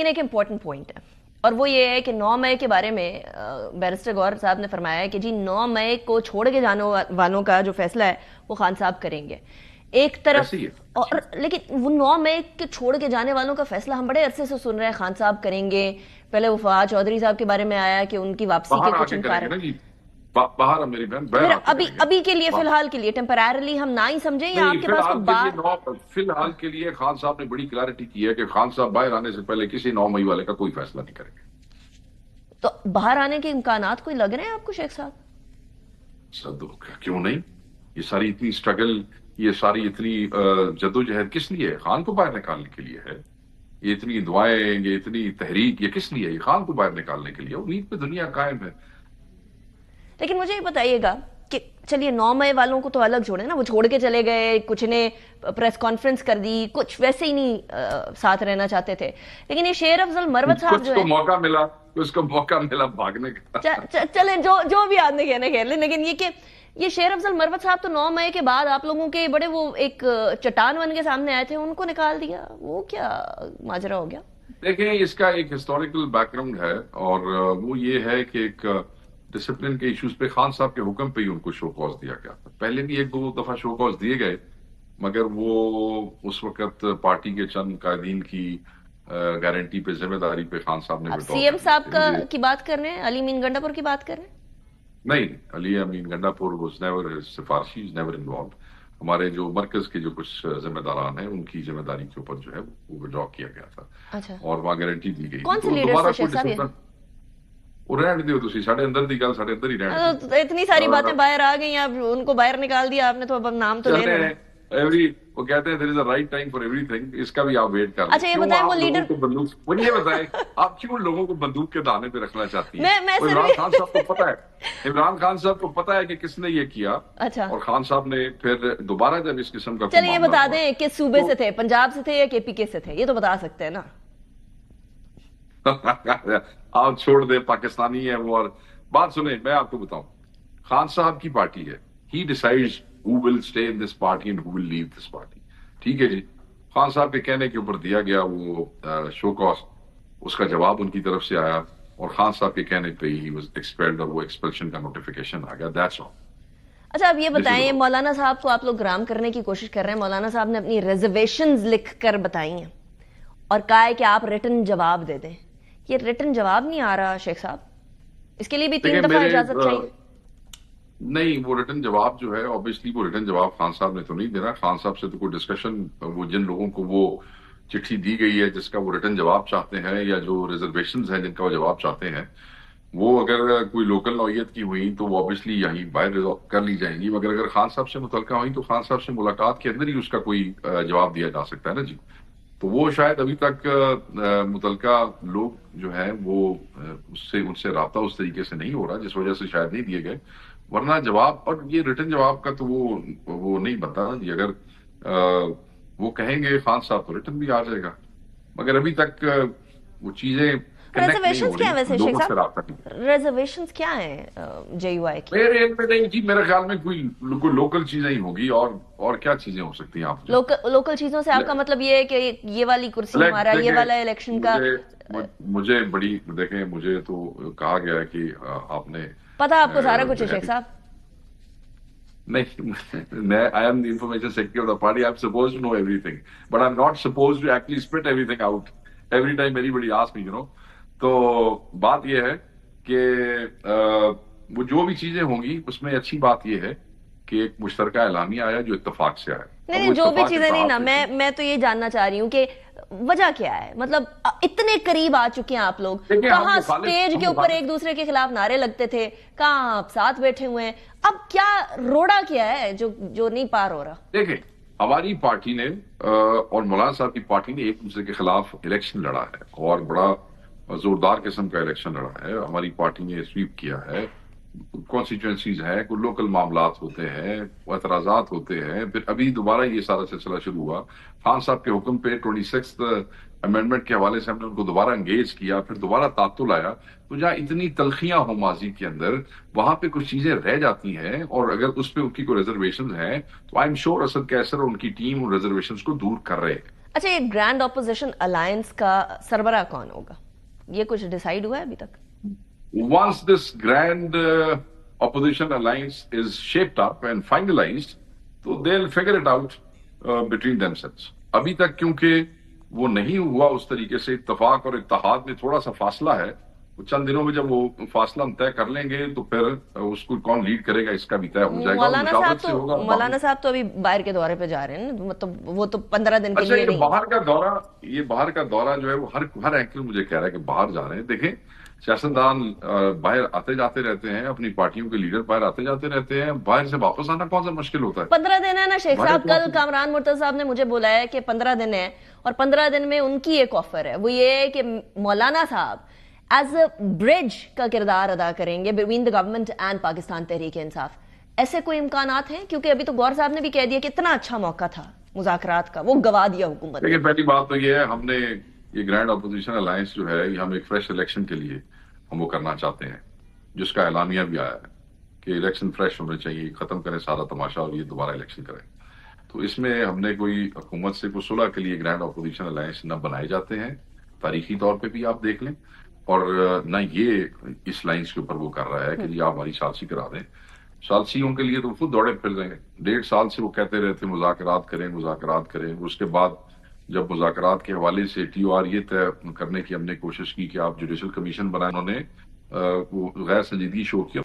ایک important point ہے اور وہ یہ ہے کہ 9 مئی کے بارے میں بیرسٹر غور صاحب نے فرمایا ہے کہ جی 9 مئی کو چھوڑ کے جانے والوں کا جو فیصلہ ہے وہ خان صاحب کریں گے ایک طرف. ایسے ہی ہے. اور لیکن وہ 9 مئی کے چھوڑ کے جانے والوں کا فیصلہ ہم بڑے عرصے سے سن رہے ہیں خان صاحب کریں گے. پہلے وہ فواد چودھری صاحب کے بارے میں آیا کہ ان کی واپسی کے کچھ امکان ہیں. باہر میری بہن ابھی کے لیے فی الحال کے لیے ٹیمپرریلی ہم نہ ہی سمجھیں یا آپ کے پاس فی الحال کے لیے خان صاحب نے بڑی کلیئرٹی کی ہے کہ خان صاحب باہر آنے سے پہلے کسی 9 مئی والے کا کوئی فیصلہ نہیں کریں گے. تو باہر آنے کے امکانات کوئی لگ رہے ہیں آپ کو شیخ صاحب؟ کیوں نہیں؟ یہ ساری اتنی سٹرگل، یہ ساری اتنی جدوجہد کس لیے ہے؟ خان کو باہر نکالنے کے لیے ہے. یہ اتنی دعائیں، یہ اتنی تحریک، یہ کس لیے ہے؟ خان کو باہر نکالنے کے لیے. امید پہ دنیا قائم ہے. لیکن مجھے یہ بتائیے گا کہ چلیے 9 مئی والوں کو تو الگ چھوڑیں نا، وہ چھوڑ کے چلے گئے، کچھ نے پریس کانفرنس کر دی، کچھ ویسے ہی نہیں ساتھ رہنا چاہتے تھے. لیکن یہ شیر افضل مروت صاحب جو ہے، اس کو موقع ملا بھاگنے کا. چلیں جو بھی آدمی کہنے کہہ لیں، لیکن یہ کہ یہ شیر افضل مروت صاحب تو 9 مئی کے بعد آپ لوگوں کے بڑے وہ ایک چٹان بن کے سامنے آئے تھے، ان کو نکال دیا. وہ کیا ماجرا ہو گیا؟ دیکھیں، اس کا ایک ہسٹوریکل بیک گراؤنڈ ہے اور وہ یہ ہے کہ ایک ڈسپلن کے ایشوز پہ خان صاحب کے حکم پہ ہی ان کو شو کاز دیا گیا تھا. پہلے بھی 1-2 دفعہ شو کاز دیے گئے، مگر وہ اس وقت پارٹی کے چند قائدین کی گارنٹی پہ، ذمہ داری پہ خان صاحب نے سی ایم صاحب کی بات کر رہے ہیں، علی امین گنڈا پور کی بات کر رہے ہیں؟ نہیں، علی Amin Gandapur was never سفارشی، از نیور انوالوڈ. ہمارے جو مرکز کے جو کچھ ذمہ داران ہیں ان کی ذمہ داری کے اوپر جو ہے وہ ودرا کیا گیا تھا اور وہاں گارنٹی دی گئی. کون سے لیڈر سے شیخ صاحب؟ وہ رہنے دیو تسی، ساڑھے اندر دی گل ساڑھے اندر ہی رہنے دیو. اتنی ساری باتیں باہر آ گئی، اب ان کو باہر نکال دیا آپ نے تو اب نام تو لے رہے ہیں. وہ کہتے ہیں there is a right time for everything. اس کا بھی آپ ویٹ کر لیں. اچھا یہ بتائیں، وہ لیڈر وہ یہ بتائیں آپ کیوں لوگوں کو بندوق کے دانے پہ رکھنا چاہتی ہیں؟ عمران خان صاحب کو پتا ہے، عمران خان صاحب کو پتا ہے کہ کس نے یہ کیا. اچھا، اور خان صاحب نے پھر دوبارہ جب اس قسم کا، چلیے یہ بتا دیں کس صوبے سے تھے، پنجاب سے تھے یا کے پی کے سے تھے؟ یہ تو بتا سکتے ہیں نا. آپ چھوڑ دیں، پاکستانی ہے وہ. اور بات سنیں، میں آپ کو بتاؤں، خان صاحب کی پارٹی ہے. He decides who will stay in this party and who will leave this party. ٹھیک ہے جی. خان صاحب کے کہنے کے اوپر دیا گیا وہ شو کاز، اس کا جواب ان کی طرف سے آیا اور خان صاحب کے کہنے پہ ہی was expelled اور وہ ایکسپلشن کا نوٹیفیکیشن آ گیا. That's all. اچھا اب یہ بتائیں، مولانا صاحب کو آپ لوگ گرام کرنے کی کوشش کر رہے ہیں. مولانا صاحب نے اپنی ریزرویشنز لکھ کر بتائی ہیں اور کہا ہے کہ آپ ریٹن جواب دے دیں. یہ ریٹن جواب نہیں آ رہا شیخ صاحب، اس کے لیے بھی 3 دفعہ اجازت چاہیے. نہیں، وہ ریٹن جواب جو ہے obviously وہ ریٹن جواب خان صاحب نے تو نہیں دینا. خان صاحب سے تو کوئی ڈسکشن، وہ جن لوگوں کو وہ چٹھی دی گئی ہے جس کا وہ ریٹن جواب چاہتے ہیں یا جو ریزرویشنز ہیں جن کا وہ جواب چاہتے ہیں، وہ اگر کوئی لوکل نوعیت کی ہوئی تو وہ obviously یہیں باہر کر لی جائیں گی. مگر اگر خان صاحب سے متعلقہ ہوئی تو خان صاحب سے ملاقات کے اندر ہی اس کا کوئی جواب دیا جا سکتا ہے نا جی. تو وہ شاید ابھی تک متعلقہ لوگ جو ہیں وہ ان سے رابطہ اس طریقے سے نہیں ہو رہا، جس وجہ سے شاید نہیں دیے گئے. ورنہ جواب، اور یہ ریٹن جواب کا تو وہ نہیں بنتا جی. اگر وہ کہیں گے خان صاحب تو ریٹن بھی آ جائے گا، مگر ابھی تک وہ چیزیں ریزرویشنز کیا ہیں ویسے شیخ صاحب؟ ریزرویشنز کیا ہیں جے یو آئی کی؟ میرے علم میں نہیں جی، میرے خیال میں کوئی لوکل چیزیں ہی ہوگی. اور کیا چیزیں ہو سکتی ہیں آپ؟ لوکل چیزوں سے آپ کا مطلب یہ ہے کہ یہ والی کرسی ہمارا، یہ والا الیکشن کا؟ مجھے بڑی، دیکھیں مجھے تو کہا گیا ہے کہ آپ نے پتا، آپ کو سارا کچھ ہے شیخ صاحب. نہیں، میں I am the information secretary of the party. I'm supposed to know everything, but I'm not supposed to actually spit everything out every time anybody asks me, you know. تو بات یہ ہے کہ وہ جو بھی چیزیں ہوں گی اس میں اچھی بات یہ ہے کہ ایک مشترکہ اعلامیہ آیا جو اتفاق سے آیا. نہیں، جو بھی چیزیں نہیں نا، میں تو یہ جاننا چاہ رہی ہوں کہ وجہ کیا ہے. مطلب اتنے قریب آ چکے ہیں آپ لوگ، کہاں سٹیج کے اوپر ایک دوسرے کے خلاف نعرے لگتے تھے، کہاں آپ ساتھ بیٹھے ہوئے ہیں. اب کیا روڑا کیا ہے جو نہیں پار ہو رہا؟ دیکھیں، ہماری پارٹی نے اور مولانا صاحب کی پارٹی نے ایک دوسرے کے خلاف الیکشن لڑا ہے اور بڑا زوردار قسم کا الیکشن لڑا ہے. ہماری پارٹی نے سویپ کیا ہے. کانسٹیچوئنسیز ہیں، کوئی لوکل معاملات ہوتے ہیں، اعتراضات ہوتے ہیں. پھر ابھی دوبارہ یہ سارا سلسلہ شروع ہوا. خان صاحب کے حکم پہ 26 امینڈمنٹ کے حوالے سے ہم نے ان کو دوبارہ انگیج کیا. پھر دوبارہ تعطل آیا. تو جہاں اتنی تلخیاں ہوں ماضی کے اندر، وہاں پہ کچھ چیزیں رہ جاتی ہیں اور اگر اس پہ ان کی کوئی ریزرویشن ہیں تو آئی ایم شیور اسد کیسر اور ان کی ٹیم ان ریزرویشنز کو دور کر رہے ہیں. اچھا، یہ گرینڈ اپوزیشن الائنس کا سربراہ کون ہوگا، یہ کچھ ڈیسائیڈ ہوا ہے ابھی تک؟ Once this grand opposition alliance is shaped up and finalized, so they'll figure it out between themselves. ابھی تک کیونکہ وہ نہیں ہوا اس طریقے سے، اتفاق اور اتحاد میں تھوڑا سا فاصلہ ہے، چند دنوں میں جب وہ فاصلہ ہم طے کر لیں گے تو پھر اس کو کون لیڈ کرے گا اس کا بھی طے ہو جائے گا. مولانا صاحب تو ابھی باہر کے دورے پہ جا رہے ہیں، مطلب وہ تو 15 دن کے لیے نہیں. باہر کا دورہ جو ہے وہ ہر اینکر مجھے کہہ رہا ہے کہ باہر جا رہے ہیں. دیکھیں، سیاستدان باہر آتے جاتے رہتے ہیں، اپنی پارٹیوں کے لیڈر باہر آتے جاتے رہتے ہیں، باہر سے واپس آنا کون سا مشکل ہوتا ہے؟ 15 دن ہے نا شیخ صاحب. کل کامران مرتضی صاحب نے مجھے بولا کہ 15 دن ہے، اور 15 دن میں ان کی ایک آفر ہے، وہ یہ ہے کہ مولانا صاحب ایز اے برج کا کردار ادا کریں گے between the government and Pakistan Tehreek Insaf. ایسے کوئی امکانات ہیں؟ کیونکہ ابھی تو گور صاحب نے بھی کہہ دیا کہ اتنا اچھا موقع تھا مذاکرات کا، وہ گوا دیا حکومت. لیکن پہلی بات تو یہ ہے، ہم نے یہ گرینڈ اپوزیشن الائنس جو ہے، یہ ہم ایک فریش الیکشن کے لیے ہم وہ کرنا چاہتے ہیں، جس کا اعلانیہ بھی آیا ہے کہ الیکشن فریش ہونے چاہیے، ختم کریں سارا تماشا اور یہ دوبارہ الیکشن کریں. تو اس میں ہم نے کوئی حکومت سے کوئی صلح کے لیے گرینڈ اپوزیشن الائنس نہ بنائے جاتے ہیں، تاریخی طور پہ بھی آپ دیکھ لیں، اور نہ یہ اس لائنس کے اوپر وہ کر رہا ہے کہ جی آپ ہماری ثالثی کرا دیں. ثالثیوں کے لیے تو خود دوڑے پھر رہے ہیں، 1.5 سال سے وہ کہتے رہتے مذاکرات کریں مذاکرات کریں. اس کے بعد جب مذاکرات کے حوالے سے ٹی او آر یہ طے کرنے کی ہم نے کوشش کی کہ آپ جوڈیشل کمیشن بنائیں، انہوں نے غیر سنجیدگی شو کی.